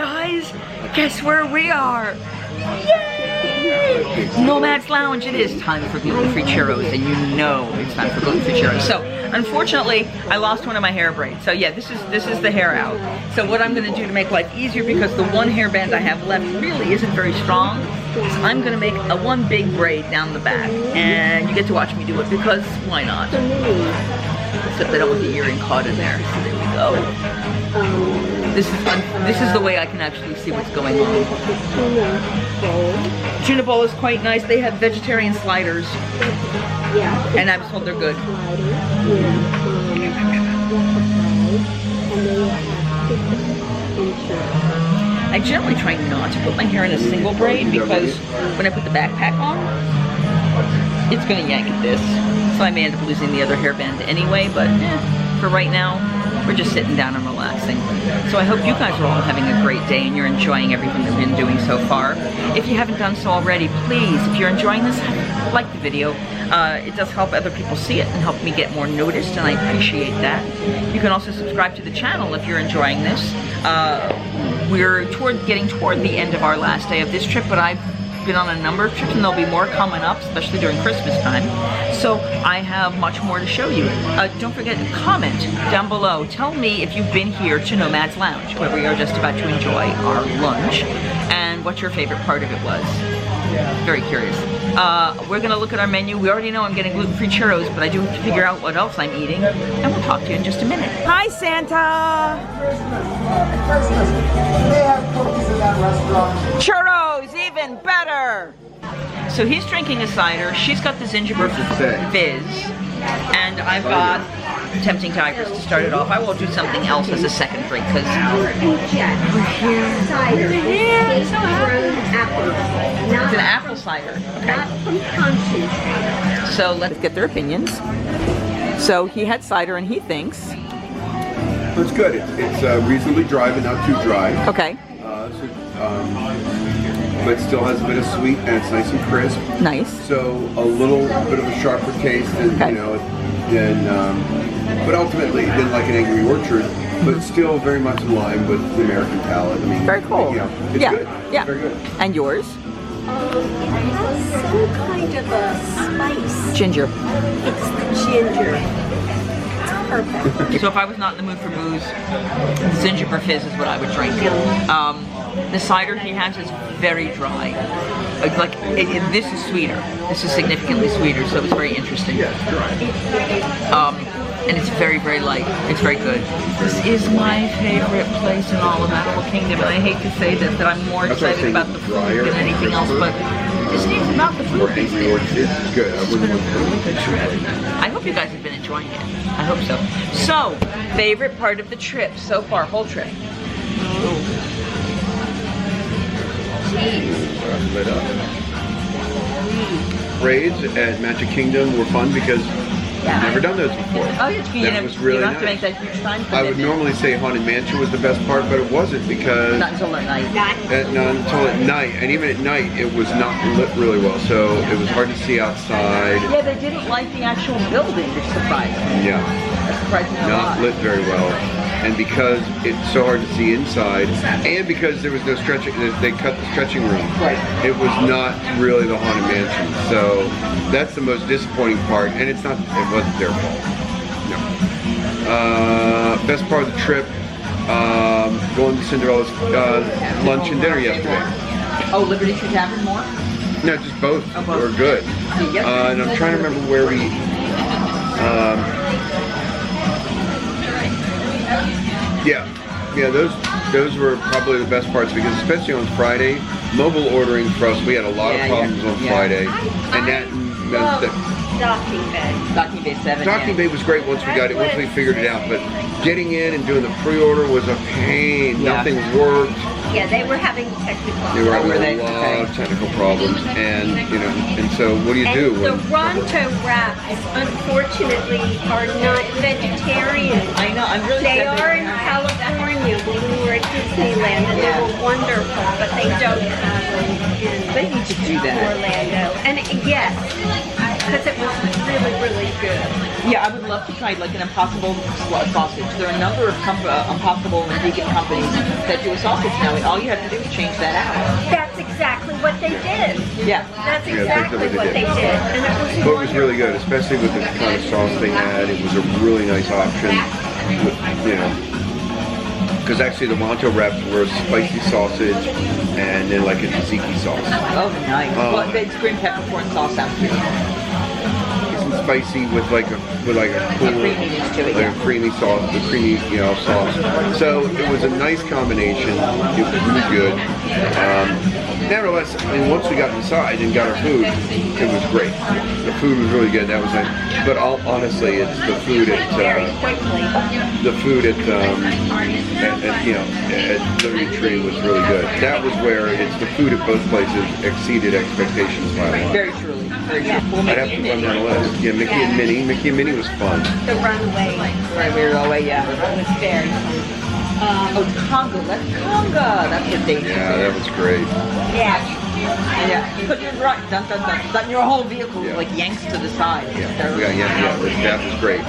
guys, guess where we are? Yay! Nomad's Lounge. It is time for gluten-free churros, and you know it's time for gluten-free churros. So, unfortunately, I lost one of my hair braids. So yeah, this is the hair out. So what I'm gonna do to make life easier, because the one hairband I have left really isn't very strong, is I'm gonna make a one big braid down the back, and you get to watch me do it because why not? Except I don't want the earring caught in there. So there we go. This is the way I can actually see what's going on. Tuna bowl is quite nice. They have vegetarian sliders, and I was told they're good. I generally try not to put my hair in a single braid because when I put the backpack on, it's gonna yank at this. So I may end up losing the other hairband anyway, but for right now, we're just sitting down and relaxing. So I hope you guys are all having a great day and you're enjoying everything we've been doing so far. If you haven't done so already, please, if you're enjoying this, like the video. It does help other people see it and help me get more noticed, and I appreciate that. You can also subscribe to the channel if you're enjoying this. We're getting toward the end of our last day of this trip, but I've been on a number of trips and there'll be more coming up, especially during Christmas time. So I have much more to show you. Don't forget to comment down below. Tell me if you've been here to Nomad's Lounge, where we are just about to enjoy our lunch, and what your favorite part of it was. Very curious. We're gonna look at our menu. We already know I'm getting gluten-free churros, but I do have to figure out what else I'm eating, and we'll talk to you in just a minute. Hi, Santa! They have cookies in that restaurant. Churros, even better! So he's drinking a cider, she's got the gingerbread fizz, and I've got Tempting Tigers to start it off. I will do something else as a second drink, because we're here. It's an apple cider. Okay. So let's get their opinions. So he had cider and he thinks it's good. It's reasonably dry, but not too dry. Okay. But it still has a bit of sweet, and it's nice and crisp. Nice. So a little bit of a sharper taste than but ultimately, then like an Angry Orchard, but still very much in line with the American palate. I mean, very cool. You know, it's good. Yeah. Very good. And yours? It has some kind of a spice. Ginger. It's the ginger. It's perfect. So if I was not in the mood for booze, gingerbread fizz is what I would drink. The cider he has is very dry. This is sweeter. This is significantly sweeter, so it's very interesting. Yeah, it's dry. And it's very, very light. It's very good. This is my favorite place in all of Animal Kingdom, and I hate to say that I'm more excited about the food than anything else, but Disney's about the food these days. It's good. It's been a really good trip. I hope you guys have been enjoying it. I hope so. So, favorite part of the trip so far, whole trip? Raids at Magic Kingdom were fun because I've never done those before. Oh, you was really you don't nice. have to make that huge time I would normally say Haunted Mansion was the best part, but it wasn't because not until at night. Not until at night, and even at night it was not lit really well, so it was hard to see outside. Yeah, they didn't like the actual building, which surprised me. Yeah, That surprised me a lot. not lit very well. And because it's so hard to see inside, and because there was no stretching, they cut the stretching room. Right. It was not really the Haunted Mansion. So that's the most disappointing part, and it wasn't their fault. No. Best part of the trip, going to Cinderella's lunch and dinner yesterday. Oh, Liberty Tree Tavern more? No, just both. Oh, both. Were good. And I'm trying to remember where we. Yeah, those were probably the best parts because especially on Friday, mobile ordering for us, we had a lot of problems on Friday, and that meant that Docking Bay. Docking Bay 7. Docking Bay was great once we got it, once we figured it out, but getting in and doing the pre-order was a pain. Yeah. Nothing worked. Yeah, they were having technical They were problems. having a lot of technical problems, and and so what do you do? And the Ronto wraps, unfortunately, are not vegetarian. I know, I'm really They sad are in California when we were at Disneyland, and they were wonderful, but they don't have them in They need to do that. Orlando. And yes, because it was really, really good. Yeah, I would love to try like an Impossible sausage. There are a number of Impossible and vegan companies that do a sausage now, and all you have to do is change that out. That's exactly what they did. Yeah. That's exactly what they did. And it was But it was really good, especially with the kind of sauce they had. It was a really nice option, you know. Because actually the Wonton wraps were spicy sausage and then like a tzatziki sauce. Oh, nice. Well, it's green peppercorn sauce out here. Some spicy with like a cool, creaminess to it, like yeah. a creamy sauce, the creamy sauce. So it was a nice combination. It was really good. Nevertheless, I mean, once we got inside and got our food, it was great. The food was really good. That was nice. But honestly, it's the food at Dory Tree was really good. That was where it's the food at both places exceeded expectations by a lot. Very truly. Very true. Well, I'd have to run down the list. Yeah, Mickey and Minnie. Mickey and Minnie was fun. the runway. Right, we were away, yeah. It was very fun. Oh, Conga. That's Conga. That's what they do. Yeah, that was great. Yeah. Yeah. Put your right. Dun, dun, dun. Dun, your whole vehicle Yeah. like yanks to the side. Yeah, that was great.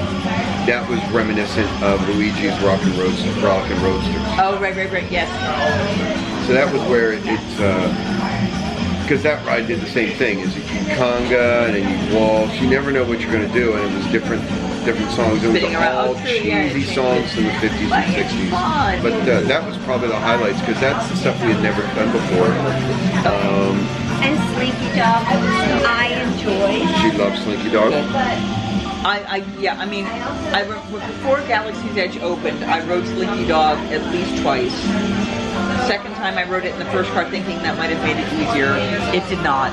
That was reminiscent of Luigi's Rock and Roadsters. Oh, right, yes. So that was where it's, because that ride did the same thing. Is you conga and then you waltz. You never know what you're going to do, and it was different songs. It was Spinning around. all Oh, true, yeah, cheesy it's songs from the 50s Like, and it's 60s. fun. But that was probably the highlights because that's the stuff we had never done before. And Slinky Dog, I enjoyed. She loves Slinky Dog. Before Galaxy's Edge opened, I rode Slinky Dog at least twice. Second time I rode it in the first car thinking that might have made it easier. It did not.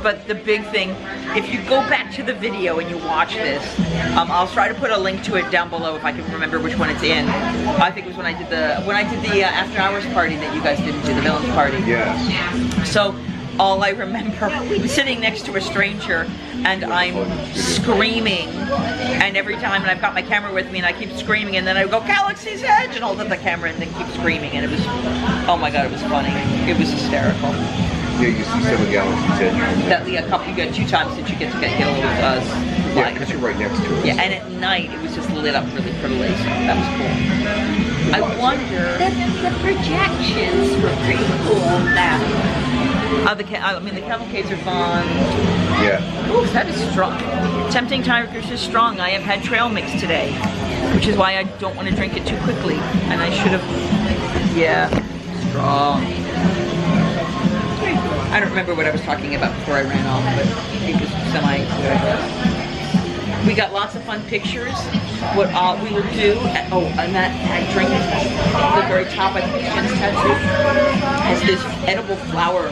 But the big thing, if you go back to the video and you watch this, I'll try to put a link to it down below if I can remember which one it's in. I think it was when I did the after hours party that you guys didn't do, the villains party. Yes. So all I remember was sitting next to a stranger and I'm screaming, and every time, and I've got my camera with me and I keep screaming, and then I go Galaxy's Edge and hold up the camera and then keep screaming, and it was, oh my god, it was funny. It was hysterical. Yeah, you see some of Galaxy's Edge. You got 2 times that you get a little Yeah, light. because you're right next to it. Yeah, and at night it was just lit up really prettily, so that was cool. I wonder. The projections were pretty cool now. The cavalcades are fun. Yeah. Ooh, that is strong. Tempting Tigers is strong. I have had trail mix today, which is why I don't want to drink it too quickly. And I should have, yeah, strong. I don't remember what I was talking about before I ran off, but it was semi-good. We got lots of fun pictures. What we will do, and that drink at the very top, I think Jen's tattoo, has this edible flower,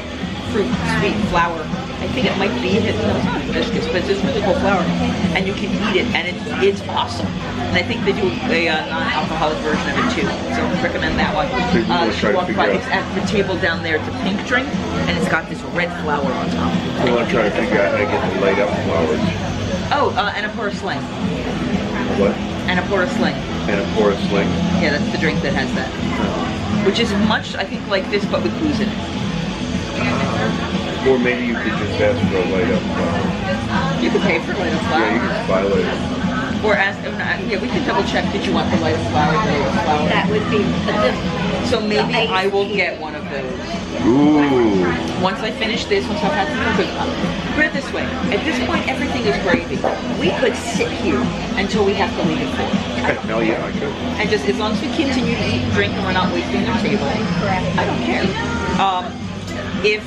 fruit, sweet flower. I think it might be it's not hibiscus, but it's this really cool flower. And you can eat it, and it's awesome. And I think they do a non-alcoholic version of it too, so I recommend that one. She walked by, it's at the table down there, it's a pink drink, and it's got this red flower on top. I want to try to figure out how to get the light up flowers. Oh, Annapurna Sling. What? Annapurna Sling. Annapurna Sling. Yeah, that's the drink that has that. Which is much, I think, like this, but with booze in it. Or maybe you could just ask for a light up flower. You could pay for light up flower. Yeah, you could buy light up. Or ask, yeah, we can double check. Did you want the light up flower? That would be So maybe I will get one of those. Ooh. Once I finish this, once I've had some food. Put it this way, at this point everything is gravy. We could sit here until we have to leave at 4. Hell yeah, I could. And just as long as we continue to eat and drink and we're not wasting our table, I don't care. If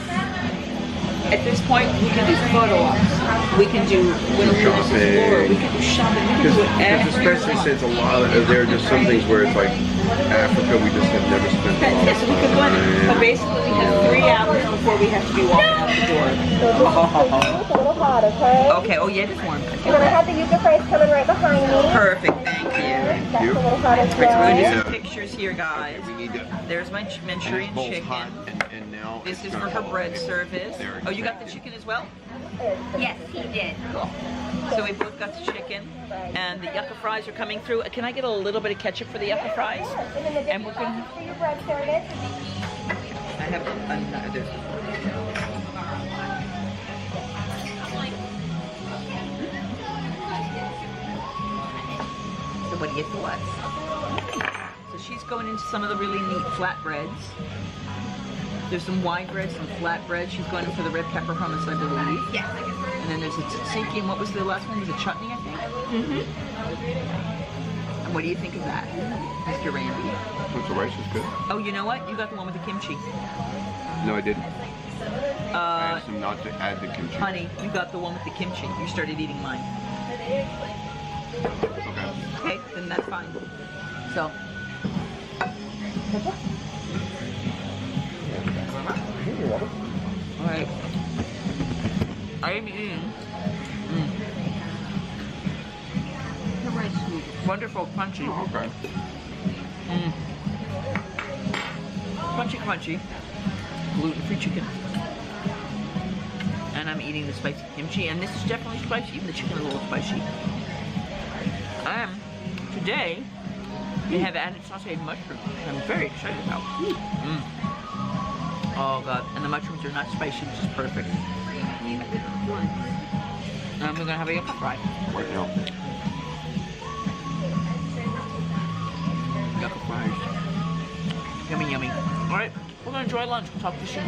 at this point we can do photo ops, we can do wilderness explorer, we can do shopping, we can do whatever. Because especially since a lot of there are just some things where it's like Africa, we just have never spent a lot Yes, of we could go in. time. But basically we have 3 hours before we have to be walking out the door. It's a little hot, okay? Okay, oh yeah, it is warm. And then I have the yucca fries coming right behind me. Perfect, thank you. That's a little hot as Right, so we're well. gonna do Yeah. some pictures here, guys. We need to. There's my Manchurian Bowl's chicken. hot, and now This it's is for gonna her fall bread in. service. There, Oh, you got the chicken as well? Yes, he did. Cool. So we both got the chicken, and the yucca fries are coming through. Can I get a little bit of ketchup for the yucca fries? And we're gonna. For your bread service. I have another. So what are your thoughts? So she's going into some of the really neat flatbreads. There's some wide breads, some flatbreads. She's going in for the red pepper hummus, I believe. Yes. And then there's a tzatziki, and what was the last one? Was it chutney, I think? Mm-hmm. And what do you think of that, Mr. Randy? The rice is good. Oh, you know what? You got the one with the kimchi. No, I didn't. I asked Uh, him not to add the kimchi. honey, you got the one with the kimchi. You started eating mine. Okay. Okay, then that's fine. So. Alright. I am eating. The rice is wonderful, crunchy. Okay. Crunchy, crunchy. Gluten-free chicken. And I'm eating the spicy kimchi, and this is definitely spicy. Even the chicken is a little spicy. Today, they have added sauteed mushrooms, which I'm very excited about. Oh god, and the mushrooms are not spicy, which is perfect. And we're gonna have a yucca fry. Right now. Yucca fries. Yummy, yummy. Alright, we're gonna enjoy lunch. We'll talk to you soon.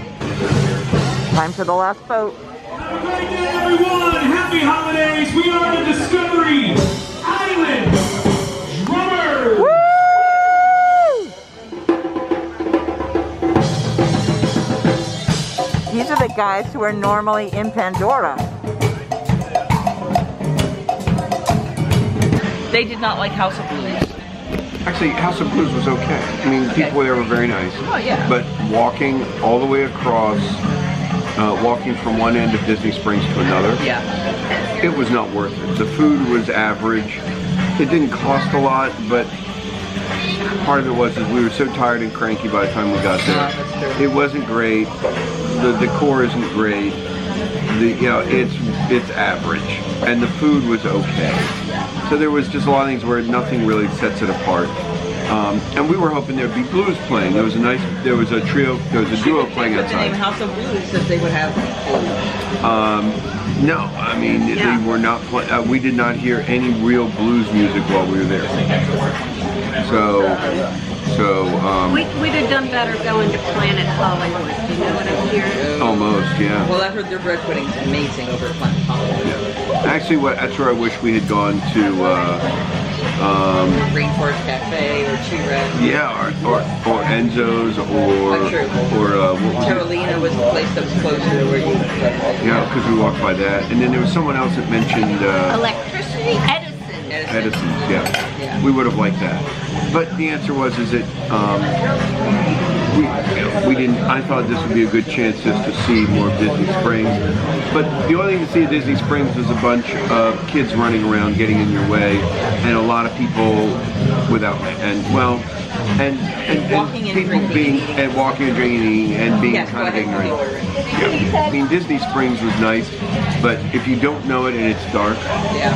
Time for the last boat. Have a great day, everyone! Happy holidays! We are the Discovery Island Drummers! These are the guys who are normally in Pandora. They did not like House of Blues. Actually, House of Blues was okay. I mean, people there were very nice. Oh, yeah. But walking all the way across, walking from one end of Disney Springs to another, Yeah. it was not worth it. The food was average. It didn't cost a lot, but part of it was we were so tired and cranky by the time we got there. that's true. It wasn't great. The decor isn't great. It's average, and the food was okay. So there was just a lot of things where nothing really sets it apart. And we were hoping there'd be blues playing. There was a duo playing The name outside. House of Blues says they would have No, I mean they were not. We did not hear any real blues music while we were there. We'd have done better going to Planet Hollywood, you know what I'm hearing? Almost, yeah. Well, I heard their bread pudding's amazing over at Planet Hollywood. Actually, that's where I wish we had gone to. Rainforest Cafe or T-Rex. Yeah, or Enzo's or what was it? Carolina was the place that was closer to where you lived. Yeah, because we walked by that, and then there was someone else that mentioned Electricity? Edison. Edison's. Yeah, Yeah. we would have liked that, but the answer was that we didn't. I thought this would be a good chance just to see more of Disney Springs, but the only thing to see at Disney Springs was a bunch of kids running around, getting in your way, and a lot of people without Walking and people drinking being and eating. and walking and drinking and being Yes, kind of go ahead, ignorant. Dory. Yeah. I mean, Disney Springs was nice, but if you don't know it and it's dark, Yeah.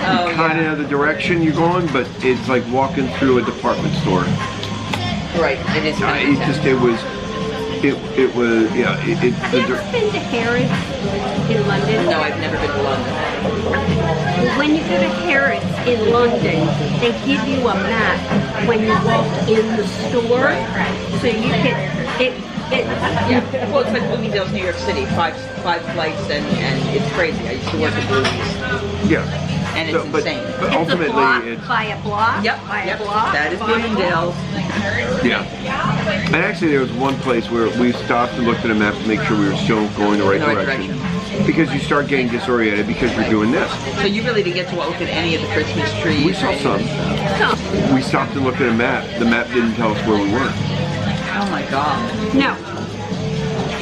Oh, kind of yeah. know the direction you're going, but it's like walking through a department store. Right, it is kind of intense. It was Have you ever been to Harrods in London? No, I've never been to London. When you go to Harrods in London, they give you a map when you walk in the store, so you can, Yeah. Well, it's like Bloomingdale's, New York City. Five flights, and it's crazy. I used to work at Bluey's, Yeah. and it's insane. But it's a ultimately, block it's by a block, Yep, by yep. a block. That is by a Bloomingdale's. yeah. And actually, there was one place where we stopped and looked at a map to make sure we were still going the right direction. Because you start getting disoriented because you're doing this. So you really didn't get to look at any of the Christmas trees. We saw some. We stopped and looked at a map. The map didn't tell us where we were. Oh my god. No.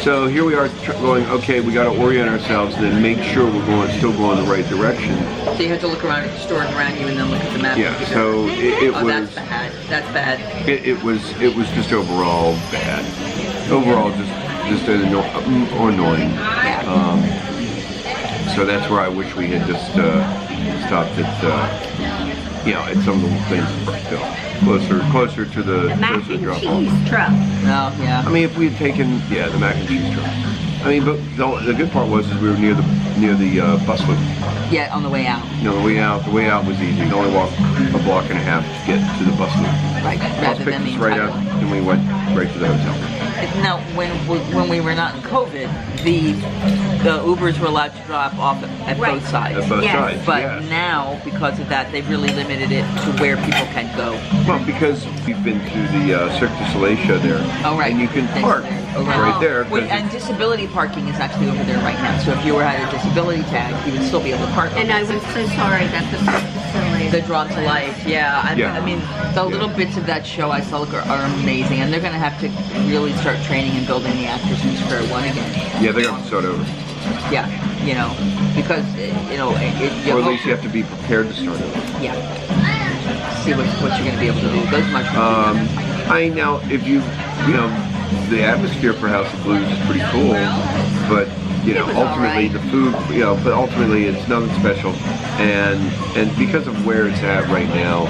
So here we are going, okay, we got to orient ourselves and then make sure we're still going the right direction. So you have to look around at the stores around you and then look at the map. Yeah, so it Oh, was, that's bad. That's bad. it was just overall bad. Overall just annoying. So that's where I wish we had just stopped at, at some of the things closer to the Mac and drop off. cheese truck. Oh, yeah. I mean, if we had taken, the mac and cheese truck. I mean, but the good part was we were near the bus loop. Yeah, on the way out. No, the way out was easy. You only walked a block and a half to get to the bus stop. Right, Bus rather picked than the us right entire up, line. and we went right to the hotel. Now, when we were not in COVID, the Ubers were allowed to drop off at Right. both sides. At both Yes. sides, But yeah. now, because of that, they've really limited it to where people can go. Well, because we've been to the Cirque du Soleil show there, Oh, right. and you can Thanks. park Oh, right there. 'cause Wait, and disability parking is actually over there right now. So if you were had a disability tag, you would still be able to park. And I was so sorry that the facility. They're drawn to life, yeah. Yeah. I mean, the little bits of that show I saw are amazing, and they're going to have to really start training and building the actors in Square One again. yeah, they're going to start over, Yeah, you know, because or at least you have to be prepared to start over. Yeah. See what you're going to be able to do. Those mushrooms. Now, if you know, the atmosphere for House of Blues is pretty cool, but you know, was ultimately alright. the food, you know, but ultimately it's nothing special, and because of where it's at right now,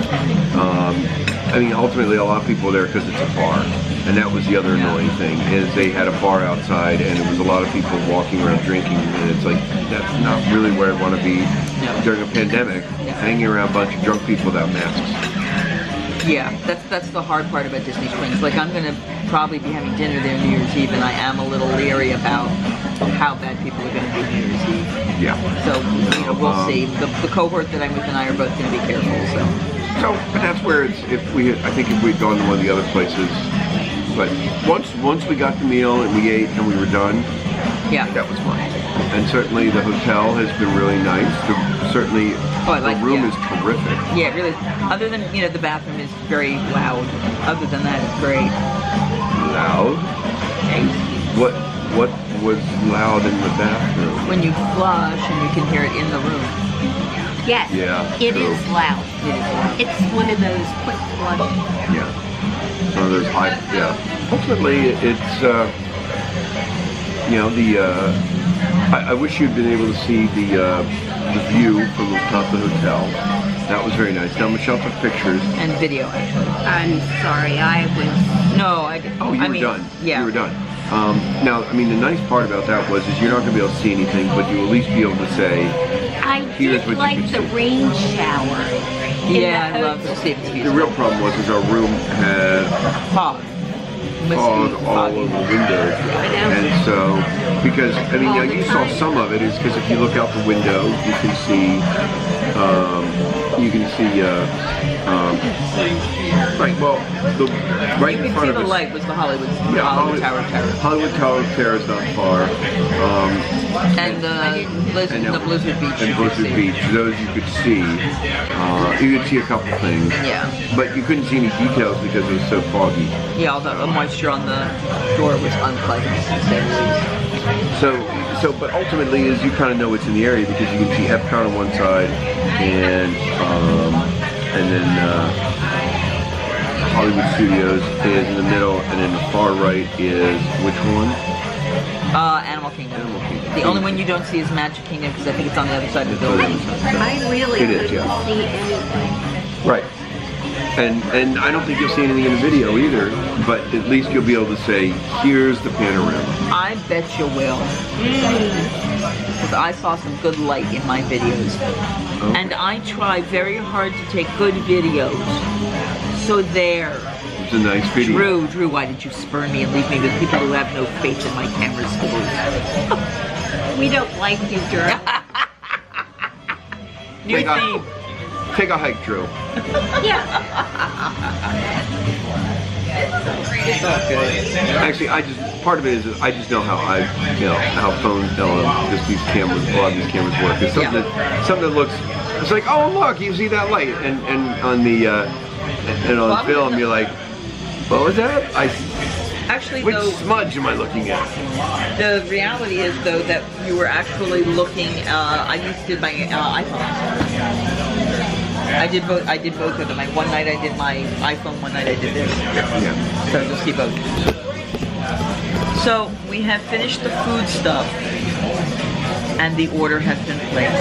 I mean, ultimately a lot of people are there because it's a bar, and that was the other annoying thing is they had a bar outside, and it was a lot of people walking around drinking, and it's like that's not really where I want to be during a pandemic, hanging around a bunch of drunk people without masks. Yeah, that's the hard part about Disney Springs. Like, I'm going to probably be having dinner there New Year's Eve, and I am a little leery about how bad people are going to be New Year's Eve. Yeah. So, you know, we'll see. The cohort that I'm with and I are both going to be careful, So, but that's where it's, I think if we'd gone to one of the other places, but once we got the meal and we ate and we were done, Yeah. that was fine. And certainly the hotel has been really nice. Certainly the room is terrific. Yeah, really. Other than, you know, the bathroom is very loud. Other than that, it's great. Loud? What was loud in the bathroom? When you flush and you can hear it in the room. Yes. Yeah, It true. is loud. It's one of those quick flush. Yeah. So there's high, yeah. Ultimately, it's, you know, I wish you'd been able to see the view from the top of the hotel. That was very nice. Now, Michele took pictures. And video, actually. I'm sorry, I was. No, You were done. Yeah. You were done. Now, I mean, the nice part about that was you're not going to be able to see anything, but you'll at least be able to say, I Here's what did you like could the see. rain shower. in Yeah, the I love to see it. It's the beautiful. real problem was our room had Fog. fog all Foggy. over the windows. And so, because, I mean, All now the you saw time. some of it is because if you look out the window, you can see, right, well, right You in can front see of the us. light was the Hollywood Yeah, Hollywood Tower Terrace. Hollywood Tower Terrace is not far. And the Blizzard Beach. And you could Blizzard see. Beach, those you could see. You could see a couple things. Yeah. But you couldn't see any details because it was so foggy. Yeah, all the moisture on the door was unpleasant, to say the least. So, but ultimately, is you kind of know what's in the area because you can see Epcot on one side, and then Hollywood Studios is in the middle, and then the far right is which one? Animal Kingdom. Animal Kingdom. The only one you don't see is Magic Kingdom because I think it's on the other side of the building. I really It is, couldn't yeah. see anything. Right. And I don't think you'll see anything in the video either, but at least you'll be able to say, here's the panorama. I bet you will. Because I saw some good light in my videos. Okay. And I try very hard to take good videos. So there. It's a nice video. Drew, why did you spurn me and leave me with people who have no faith in my camera skills? We don't like you, Drew. New Take a- theme. Take a hike, Drew. Yeah. Actually, part of it is I just know how how phones, just these cameras, a lot of these cameras work. It's something that looks, it's like, oh look, you see that light, and on the and on film you're like, what was that? Actually, Which though, smudge am I looking at? the reality is, though, that you were actually looking. I used to my iPhone. I did both of them. Like one night I did my iPhone, one night I did this. Yeah. So you'll see both. So we have finished the food stuff, and the order has been placed,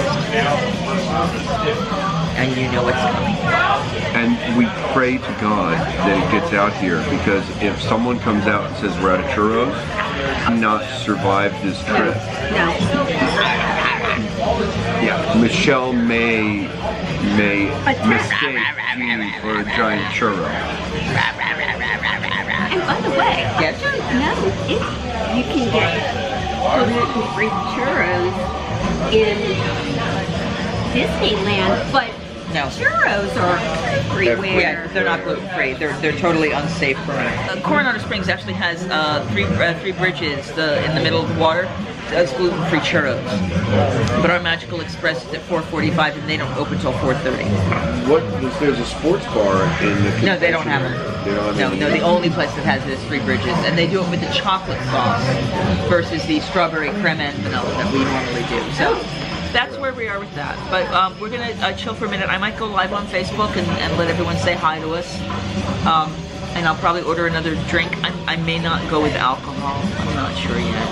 and you know what's coming. And we pray to God that it gets out here, because if someone comes out and says we're out of churros, I'm not survived this trip. No. Yeah. Michelle may mistake you for a giant churro. And by the way, I don't know if you can get gluten free churros in Disneyland, but No. churros are everywhere. Yeah, they're not gluten free. They're totally unsafe for me. Coronado Springs actually has three bridges in the middle of the water. Does gluten free churros, but our Magical Express is at 4:45 and they don't open till 4:30. There's a sports bar in the No, they don't have it. They don't have No, the only place that has it is Three Bridges, and they do it with the chocolate sauce versus the strawberry creme and vanilla that we normally do. So that's where we are with that. But we're gonna chill for a minute. I might go live on Facebook and let everyone say hi to us. And I'll probably order another drink. I may not go with alcohol. I'm not sure yet.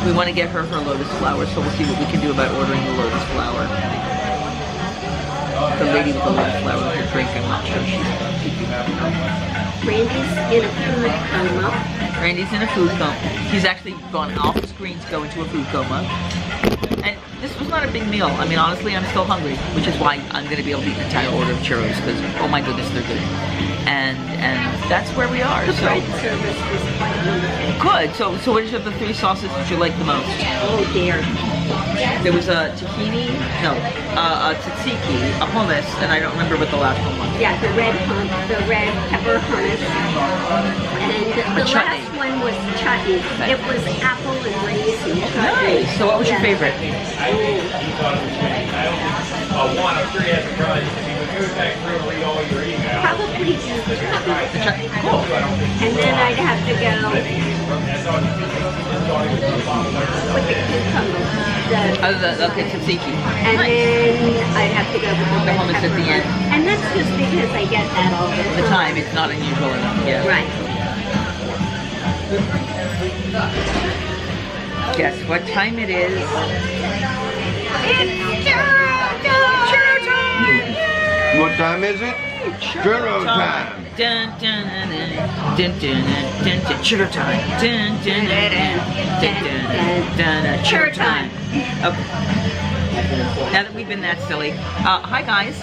We want to get her lotus flower, so we'll see what we can do about ordering the lotus flower. The lady with the lotus flower with her drink, I'm not sure she'd be happy. Randy's in a food coma. Randy's in a food coma. He's actually gone off the screen to go into a food coma. And this was not a big meal. I mean, honestly, I'm still hungry, which is why I'm going to be able to eat an entire order of churros, because, oh my goodness, they're good. And that's where we are. The So bread service was quite wonderful. good. So which of the three sauces did you like the most? Oh dear. There was a tahini, no, a tzatziki, a hummus, and I don't remember what the last one was. Yeah, the red pepper hummus. And the chutney. last one was chutney. It was apple and raisin chutney. Nice. So what was your favorite? Probably the chutney. The chutney. Cool. And then I'd have to go with the cucumber. Okay, tzatziki. And then I'd have to go with the red hummus at pepper the end. hummus. And that's just because I get that all the The time, it's not unusual enough. Yeah. Right. Guess what time it is? It's churro time! What time is it? Churro time. Dun dun dun dun dun dun dun. Churro time. Dun dun dun dun dun dun. Churro time. Okay. Now that we've been that silly, hi guys.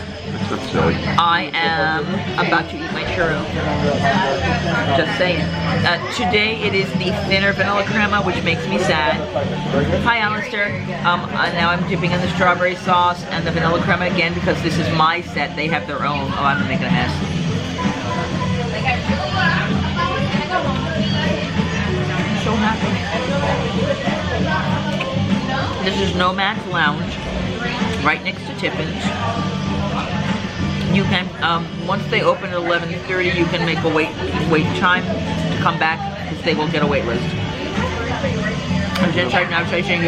That's silly. I am about to eat my churro. Just saying. Today it is the thinner vanilla crema, which makes me sad. Hi, Alistair. Now I'm dipping in the strawberry sauce and the vanilla crema again because this is my set. They have their own. Oh, I'm making a mess. I'm so happy. This is Nomad Lounge, right next to Tipton's. You can, once they open at 11:30, you can make a wait time to come back because they will get a wait list. I'm just right now saying,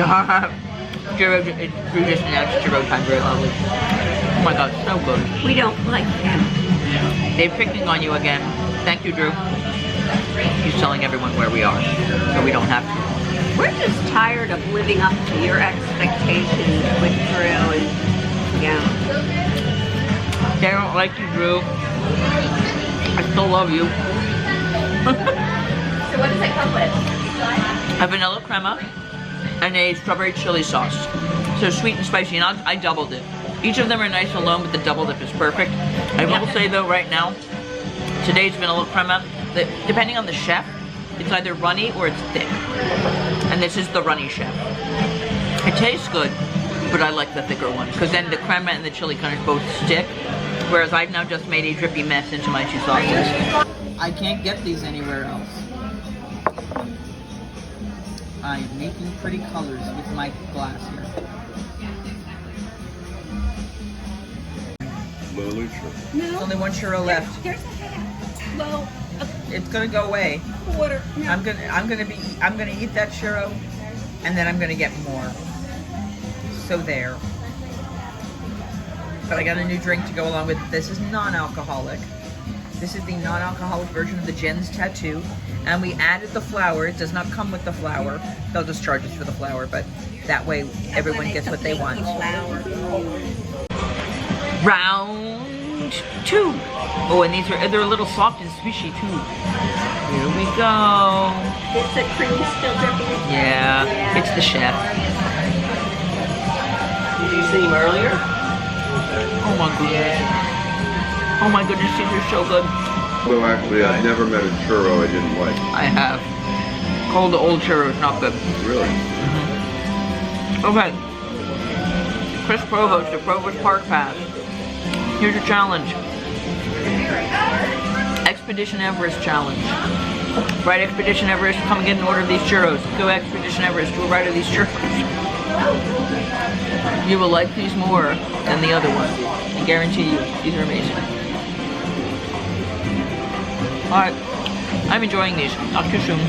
Churro, we just announced churro time, very lovely. Oh my god, so good. We don't like them. They're picking on you again. Thank you, Drew. He's telling everyone where we are, so we don't have to. We're just tired of living up to your expectations with Drew and, yeah. They don't like you, Drew. I still love you. So what does it come with? A vanilla crema and a strawberry chili sauce. So sweet and spicy, and I doubled it. Each of them are nice alone, but the double dip is perfect. I will say though, right now, today's vanilla crema, depending on the chef, it's either runny or it's thick. And this is the runny chef. It tastes good, but I like the thicker one, because then the crema and the chili kind of both stick, whereas I've now just made a drippy mess into my two sauces. I can't get these anywhere else. I'm making pretty colors with my glass here. There's only one churro left. There's a hat. Well, It's gonna go away. a quarter. No. I'm gonna eat that churro, and then I'm gonna get more. So there. But I got a new drink to go along with it. This is non-alcoholic. This is the non-alcoholic version of the Jen's Tattoo, and we added the flour. It does not come with the flour. They'll just charge us for the flour, but that way everyone gets what they want. Round 2. Oh, and they're a little soft and squishy too. Here we go. Is the cream still dripping? Yeah, it's the chef. you seen him earlier? Oh my goodness. Oh my goodness, these are so good. Although actually, I've never met a churro I didn't like. I have. Cold old churro is not good. Really? Okay. Chris Provost, the Provost Park Pass. Here's your challenge. Expedition Everest challenge. Ride Expedition Everest, come and get an order of these churros. Go Expedition Everest, do a ride of these churros. You will like these more than the other ones. I guarantee you, these are amazing. Alright, I'm enjoying these. Not too soon.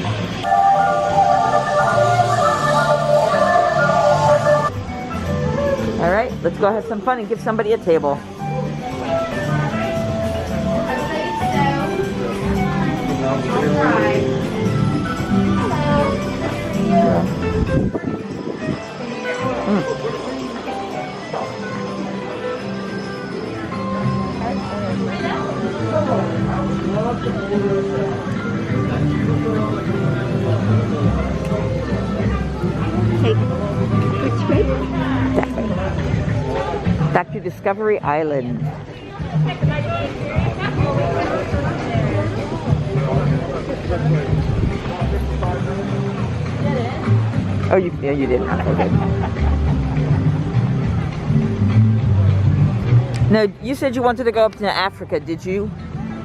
Alright, let's go have some fun and give somebody a table. Back to Discovery Island. Oh, you didn't. Okay. No, you said you wanted to go up to Africa. Did you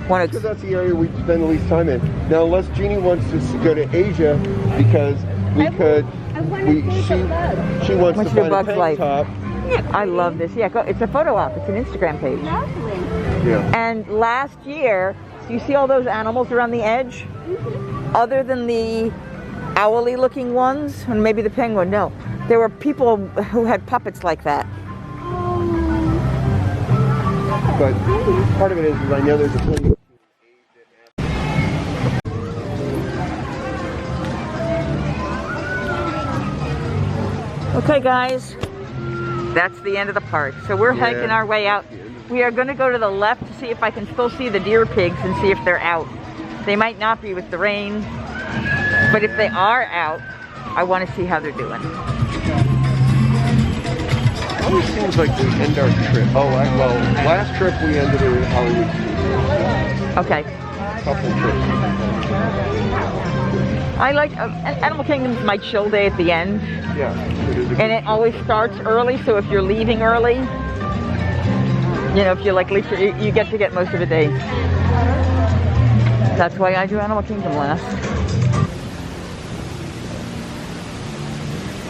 want to? Because that's the area we spend the least time in. Now, unless Jeannie wants us to go to Asia, because she wants to find a tank top. Yeah, I love this. Yeah, go, it's a photo op. It's an Instagram page. Lovely. Yeah. And last year, do you see all those animals around the edge? Other than the owly looking ones, and maybe the penguin, no. There were people who had puppets like that. But part of it is I know there's a thing. Okay guys, that's the end of the park. So we're hiking our way out. We are going to go to the left to see if I can still see the deer pigs and see if they're out. They might not be with the rain, but if they are out, I want to see how they're doing. It always seems like we end our trip. Oh, well, last trip we ended in Hollywood. Okay. Couple trips. I like, Animal Kingdom's my chill day at the end. Yeah. And it always starts early, so if you're leaving early, you know, if you like leave, you get to get most of the day. That's why I do Animal Kingdom last.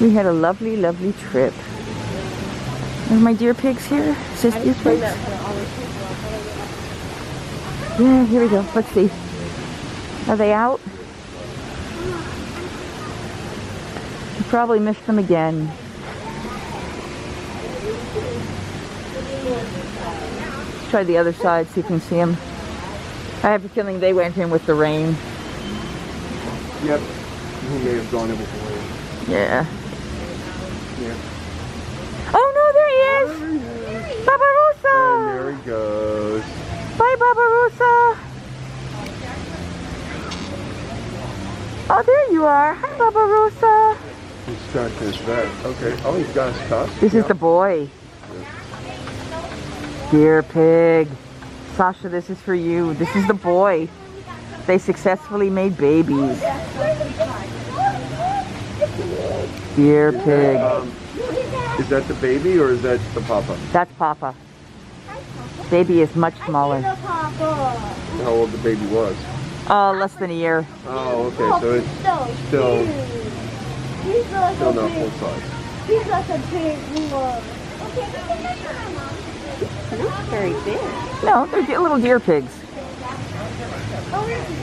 We had a lovely, lovely trip. Are my deer pigs here? Is this deer pigs? Yeah, here we go. Let's see. Are they out? You probably missed them again. Let's try the other side, see if you can see them. I have a feeling they went in with the rain. Yep. He may have gone in with the rain. Yeah. Yeah. Oh no, there he is! Babarusa! And there he goes. Bye, Babarusa! Oh, there you are. Hi, Babarusa. He's got his vet. Okay. Oh, he's got his tusk. This is the boy. Dear pig. Sasha, this is for you. This is the boy. They successfully made babies. Dear pig. Is that the baby or is that the papa? That's Papa. Baby is much smaller. How old the baby was? Less than a year. Oh, okay. So it's still not full size. He's like a big one. Not very big. No, they're little deer pigs.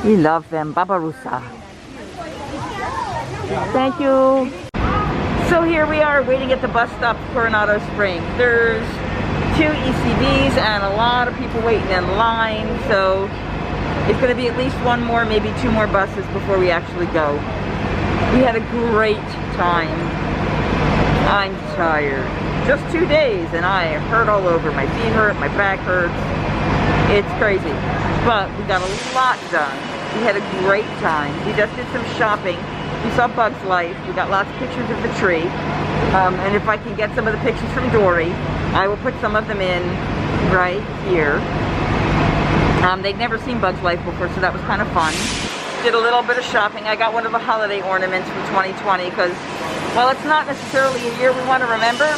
We love them. Babarusa. Thank you. So here we are waiting at the bus stop for Coronado Springs. There's 2 ECVs and a lot of people waiting in line. So it's going to be at least 1 more, maybe 2 more buses before we actually go. We had a great time. I'm tired. Just 2 days and I hurt all over. My feet hurt, my back hurts. It's crazy. But we got a lot done. We had a great time. We just did some shopping. We saw Bug's Life. We got lots of pictures of the tree. And if I can get some of the pictures from Dory, I will put some of them in right here. They'd never seen Bug's Life before, so that was kind of fun. Did a little bit of shopping. I got one of the holiday ornaments from 2020 because, well, it's not necessarily a year we want to remember.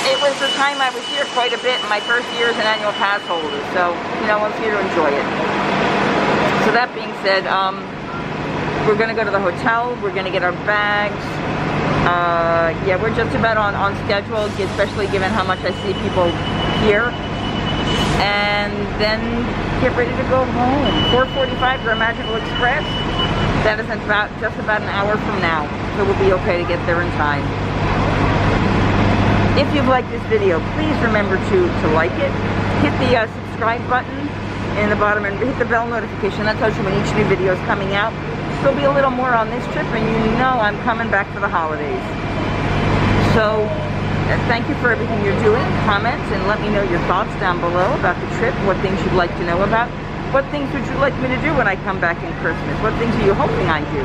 It was the time I was here quite a bit in my first year as an annual pass holder, so, you know, I was here to enjoy it. So that being said, we're going to go to the hotel. We're going to get our bags. Yeah, we're just about on schedule, especially given how much I see people here. And then get ready to go home. 4:45 for a Magical Express. That is just about an hour from now, so we'll be okay to get there in time. If you've liked this video, please remember to like it. Hit the subscribe button in the bottom and hit the bell notification. That tells you when each new video is coming out. There'll be a little more on this trip, and you know I'm coming back for the holidays. So, thank you for everything you're doing. Comment and let me know your thoughts down below about the trip, what things you'd like to know about. What things would you like me to do when I come back in Christmas? What things are you hoping I do?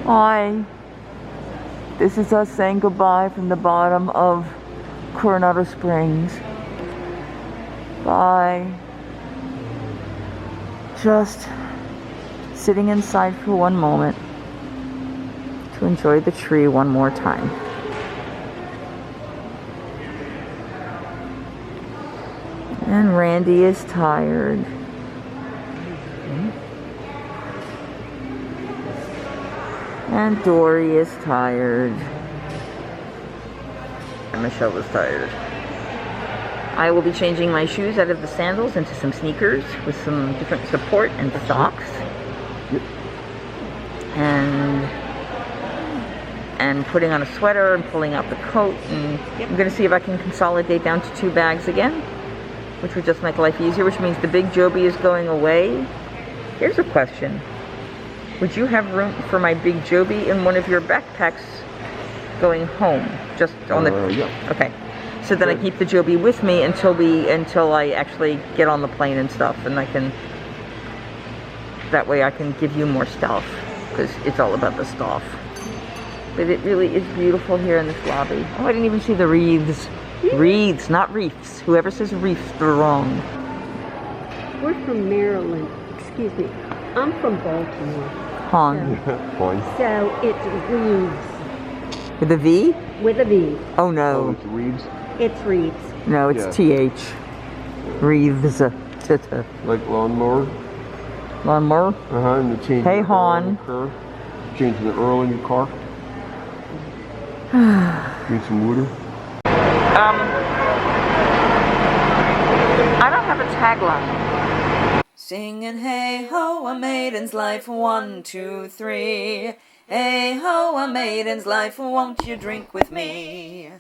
Hi. This is us saying goodbye from the bottom of Coronado Springs. Bye. Just sitting inside for one moment to enjoy the tree one more time. And Randy is tired. And Dory is tired. And Michele is tired. I will be changing my shoes out of the sandals into some sneakers with some different support and socks. And putting on a sweater and pulling out the coat. And I'm going to see if I can consolidate down to 2 bags again, which would just make life easier, which means the big Joby is going away. Here's a question. Would you have room for my big Joby in one of your backpacks going home? Just on the... Yeah. Okay. So then I keep the Joby with me until I actually get on the plane and stuff, and I can... That way I can give you more stuff, because it's all about the stuff. But it really is beautiful here in this lobby. Oh, I didn't even see the wreaths. Wreaths, not reefs. Whoever says reefs, they're wrong. We're from Maryland. Excuse me. I'm from Baltimore. Han. So it's Reeves. With a V? With a V. Oh no. Oh, it's Reeves? It's Reeves. No, it's TH. Wreaths. Like lawnmower? Lawnmower? And the change. Hey, Han. Changing the oil in your car. Need some water? I don't have a tagline. Singing hey ho, a maiden's life, 1, 2, 3. Hey ho, a maiden's life, won't you drink with me?